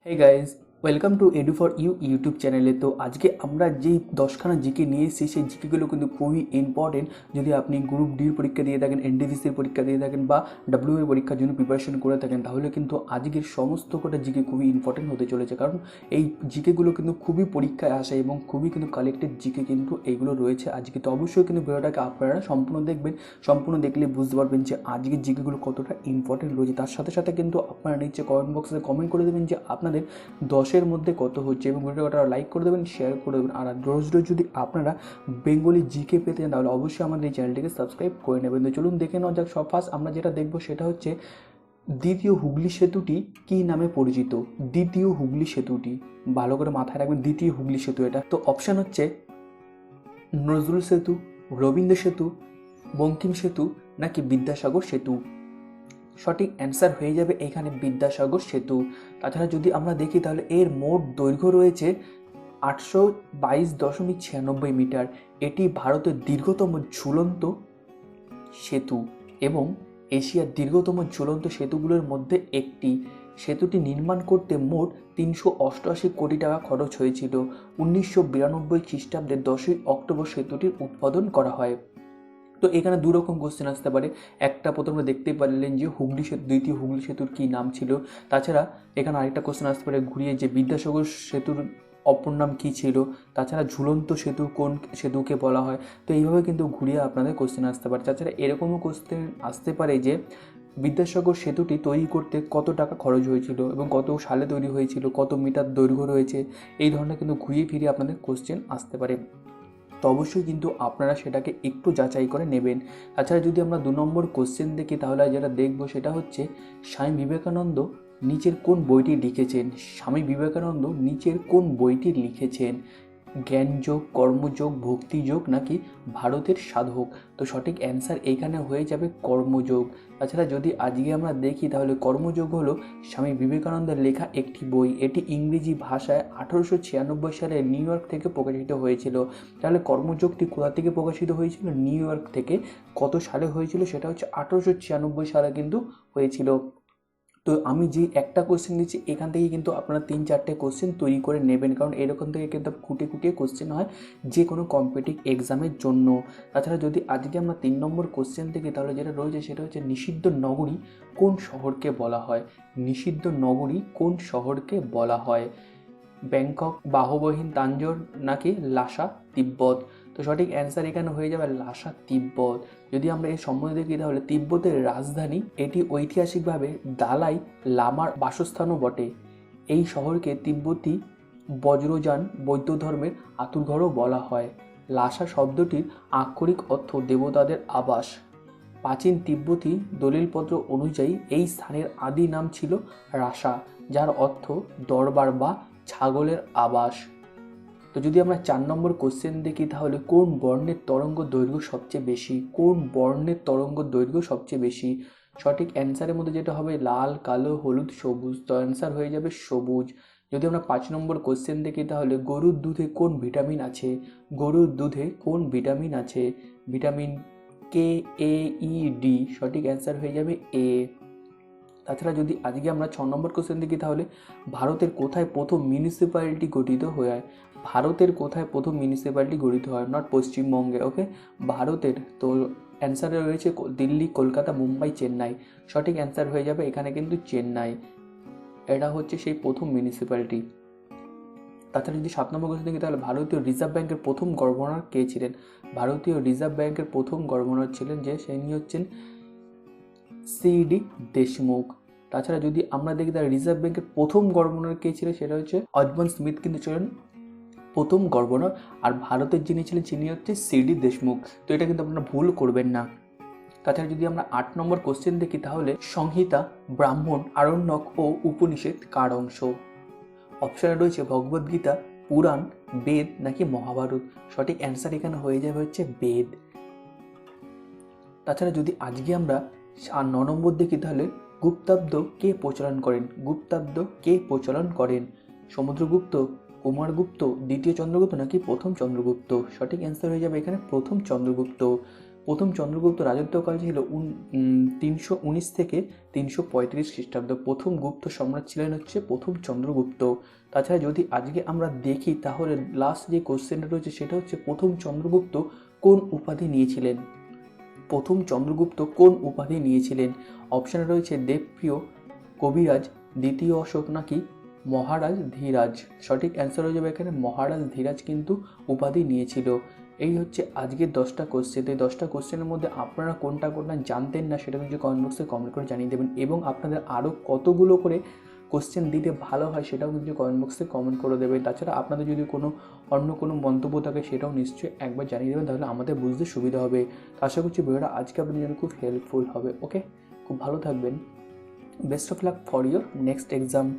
Hey guys, welcome to Edu for you YouTube চ্যানেলে। তো আজকে আমরা যেই 10খানা জিকে নিয়ে এসেছি সেই জিকেগুলো কিন্তু খুবই ইম্পর্টেন্ট। যদি আপনি গ্রুপ ডির পরীক্ষা দিয়ে থাকেন, এনটিপিসির পরীক্ষা দিয়ে থাকেন বা ডাব্লিউএ পরীক্ষার জন্য প্রিপারেশন করে থাকেন, তাহলে কিন্তু আজকের সমস্ত কটা জিকে খুবই ইম্পর্টেন্ট হতে চলেছে। কারণ এই জিকেগুলো কিন্তু খুবই পরীক্ষায় আসে এবং খুবই কিন্তু কালেক্টেড জিকে কিন্তু এইগুলো রয়েছে আজকে। তো অবশ্যই কিন্তু ভিডিওটাকে আপনারা সম্পূর্ণ দেখবেন। সম্পূর্ণ দেখলে বুঝতে পারবেন যে আজকের জিকেগুলো কতটা ইম্পর্টেন্ট রয়েছে। তার সাথে সাথে কিন্তু আপনারা নিচে কমেন্ট বক্সে কমেন্ট করে দেবেন যে আপনাদের 10-এর মধ্যে কত হচ্ছে, এবং ভিডিওটা লাইক করে দেবেন, শেয়ার করে দেবেন। আর রোজ রোজ যদি আপনারা বেঙ্গলি জিকে পেতে চান তাহলে অবশ্যই আমাদের এই চ্যানেলটিকে সাবস্ক্রাইব করে নেবেন। তো চলুন দেখে নেওয়া যাক। সব ফার্স্ট আমরা যেটা দেখবো সেটা হচ্ছে দ্বিতীয় হুগলি সেতুটি কী নামে পরিচিত। দ্বিতীয় হুগলি সেতুটি ভালো করে মাথায় রাখবেন, দ্বিতীয় হুগলি সেতু এটা। তো অপশান হচ্ছে নজরুল সেতু, রবীন্দ্র সেতু, বঙ্কিম সেতু নাকি বিদ্যাসাগর সেতু। সঠিক অ্যান্সার হয়ে যাবে এখানে বিদ্যাসাগর সেতু। তাছাড়া যদি আমরা দেখি তাহলে এর মোট দৈর্ঘ্য রয়েছে 822.96 মিটার। এটি ভারতের দীর্ঘতম ঝুলন্ত সেতু এবং এশিয়ার দীর্ঘতম ঝুলন্ত সেতুগুলোর মধ্যে একটি। সেতুটি নির্মাণ করতে মোট 388 কোটি টাকা খরচ হয়েছিল। 1992 খ্রিস্টাব্দের 10ই অক্টোবর সেতুটির উদ্বোধন করা হয়। তো এখানে দু রকম কোশ্চেন আসতে পারে। একটা প্রথমে দেখতেই পারলেন যে হুগলি সেতু, দ্বিতীয় হুগলি সেতুর কী নাম ছিল। তাছাড়া এখানে আরেকটা কোশ্চেন আসতে পারে ঘুরিয়ে যে বিদ্যাসাগর সেতুর অপর নাম কী ছিল। তাছাড়া ঝুলন্ত সেতু কোন সেতুকে বলা হয়। তো এইভাবে কিন্তু ঘুরিয়ে আপনাদের কোশ্চেন আসতে পারে। তাছাড়া এরকমও কোশ্চেন আসতে পারে যে বিদ্যাসাগর সেতুটি তৈরি করতে কত টাকা খরচ হয়েছিল এবং কত সালে তৈরি হয়েছিল, কত মিটার দৈর্ঘ্য রয়েছে। এই ধরনের কিন্তু ঘুরিয়ে ফিরিয়ে আপনাদের কোশ্চেন আসতে পারে। তো অবশ্যই কিন্তু আপনারা সেটাকে একটু যাচাই করে নেবেন। তাছাড়া যদি আমরা 2 নম্বর কোশ্চেন দেখি তাহলে যেটা দেখবো সেটা হচ্ছে স্বামী বিবেকানন্দ নিচের কোন বইটি লিখেছেন। স্বামী বিবেকানন্দ নিচের কোন বইটি লিখেছেন? জ্ঞানযোগ, কর্মযোগ, ভক্তিযোগ নাকি ভারতের সাধক। তো সঠিক অ্যান্সার এইখানে হয়ে যাবে কর্মযোগ। তাছাড়া যদি আজকে আমরা দেখি তাহলে কর্মযোগ হলো স্বামী বিবেকানন্দের লেখা একটি বই। এটি ইংরেজি ভাষায় 1896 সালে নিউ ইয়র্ক থেকে প্রকাশিত হয়েছিল। তাহলে কর্মযোগটি কোথা থেকে প্রকাশিত হয়েছিল? নিউ ইয়র্ক থেকে। কত সালে হয়েছিল? সেটা হচ্ছে 1896 সালে কিন্তু হয়েছিল। তো আমি যে একটা কোশ্চেন দিচ্ছি এখান থেকে কিন্তু আপনারা 3-4টে কোশ্চেন তৈরি করে নেবেন, কারণ এরকম থেকে কিন্তু খুঁটে খুঁটিয়ে কোশ্চেন হয় যে কোনো কম্পিটিটিভ এক্সামের জন্য। তাছাড়া যদি আজকে আমরা 3 নম্বর কোশ্চেন দেখি তাহলে যেটা রয়েছে সেটা হচ্ছে নিষিদ্ধ নগরী কোন শহরকে বলা হয়। নিষিদ্ধ নগরী কোন শহরকে বলা হয়? ব্যাংকক, বাহবহিন তাঞ্জোর নাকি লাসা তিব্বত। তো সঠিক অ্যান্সার এখানে হয়ে যাবে লাসা তিব্বত। যদি আমরা এর সম্বন্ধে দেখি তাহলে তিব্বতের রাজধানী, এটি ঐতিহাসিকভাবে দালাই লামার বাসস্থানও বটে। এই শহরকে তিব্বতী বজ্রযান বৌদ্ধ ধর্মের আঁতুড়ঘরও বলা হয়। লাসা শব্দটির আক্ষরিক অর্থ দেবতাদের আবাস। প্রাচীন তিব্বতী দলিলপত্র অনুযায়ী এই স্থানের আদি নাম ছিল রাসা, যার অর্থ দরবার বা ছাগলের আবাস। তো যদি আমরা 4 নম্বর কোশ্চেন দেখি তাহলে কোন বর্ণের তরঙ্গ দৈর্ঘ্য সবচেয়ে বেশি? কোন বর্ণের তরঙ্গ দৈর্ঘ্য সবচেয়ে বেশি? সঠিক অ্যান্সারের মধ্যে যেটা হবে লাল, কালো, হলুদ, সবুজ। তো অ্যান্সার হয়ে যাবে সবুজ। যদি আমরা 5 নম্বর কোশ্চেন দেখি তাহলে গরুর দুধে কোন ভিটামিন আছে? গরুর দুধে কোন ভিটামিন আছে? ভিটামিন কে, এ, ই, ডি। সঠিক অ্যান্সার হয়ে যাবে এ। তাছাড়া যদি আজকে আমরা 6 নম্বর কোশ্চেন দেখি তাহলে ভারতের কোথায় প্রথম মিউনিসিপ্যালিটি গঠিত হয়? ভারতের কোথায় প্রথম মিউনিসিপ্যালিটি গঠিত হয়? নট পশ্চিমবঙ্গে, ওকে, ভারতের। তো অ্যান্সারে রয়েছে দিল্লি, কলকাতা, মুম্বাই, চেন্নাই। সঠিক অ্যান্সার হয়ে যাবে এখানে কিন্তু চেন্নাই। এটা হচ্ছে সেই প্রথম মিউনিসিপ্যালিটি। তাছাড়া যদি 7 নম্বর কোশ্চেন দেখি তাহলে ভারতীয় রিজার্ভ ব্যাংকের প্রথম গভর্নর কে ছিলেন? ভারতীয় রিজার্ভ ব্যাংকের প্রথম গভর্নর ছিলেন যে তিনি হচ্ছেন সিডি দেশমুখ। তাছাড়া যদি আমরা দেখি তাহলে রিজার্ভ ব্যাংকের প্রথম গভর্নর কে ছিলেন সেটা হচ্ছে অজমল স্মিথ কিন্তু ছিলেন প্রথম গভর্নর। আর ভারতের যিনি ছিলেন তিনি হচ্ছে সিডি দেশমুখ। তো এটা কিন্তু আপনারা ভুল করবেন না। তাছাড়া যদি আমরা 8 নম্বর কোশ্চেন দেখি তাহলে সংহিতা, ব্রাহ্মণ, আরণ্যক ও উপনিষদ কার অংশ? অপশানে রয়েছে ভগবদ্গীতা, পুরাণ, বেদ নাকি মহাভারত। সঠিক অ্যান্সার এখানে হয়ে যাবে হচ্ছে বেদ। তাছাড়া যদি আজকে আমরা 9 নম্বর দেখি তাহলে গুপ্তাব্দ কে প্রচলন করেন? গুপ্তাব্দ কে প্রচলন করেন? সমুদ্রগুপ্ত, কুমারগুপ্ত, দ্বিতীয় চন্দ্রগুপ্ত নাকি প্রথম চন্দ্রগুপ্ত। সঠিক অ্যান্সার হয়ে যাবে এখানে প্রথম চন্দ্রগুপ্ত। প্রথম চন্দ্রগুপ্ত রাজত্বকাল ছিল 319 থেকে 335 খ্রিস্টাব্দ। প্রথম গুপ্ত সম্রাট ছিলেন হচ্ছে প্রথম চন্দ্রগুপ্ত। তাছাড়া যদি আজকে আমরা দেখি তাহলে লাস্ট যে কোশ্চেনটা রয়েছে সেটা হচ্ছে প্রথম চন্দ্রগুপ্ত কোন উপাধি নিয়েছিলেন? প্রথম চন্দ্রগুপ্ত কোন উপাধি নিয়েছিলেন? অপশানে রয়েছে দেবপ্রিয়, কবিরাজ, দ্বিতীয় অশোক নাকি মহারাজ ধীরাজ। সঠিক অ্যান্সার হয়ে যাবে এখানে মহারাজ ধীরাজ কিন্তু উপাধি নিয়েছিল। এই হচ্ছে আজকের 10টা কোশ্চেন। এই 10টা কোশ্চেনের মধ্যে আপনারা কোনটা কোনটা জানতেন না সেটা কিন্তু কমেন্ট বক্সে কমেন্ট করে জানিয়ে দেবেন, এবং আপনাদের আরও কতগুলো করে কোশ্চেন দিতে ভালো হয় সেটাও কিন্তু কমেন্ট বক্সে কমেন্ট করে দেবেন। তাছাড়া আপনাদের যদি অন্য কোনো মন্তব্য থাকে সেটাও নিশ্চয়ই একবার জানিয়ে দেবেন, তাহলে আমাদের বুঝতে সুবিধা হবে। আশা করছি ভিডিওটা আজকে আপনাদের জন্য খুব হেল্পফুল হবে। ওকে, খুব ভালো থাকবেন। Best of luck for your next exam.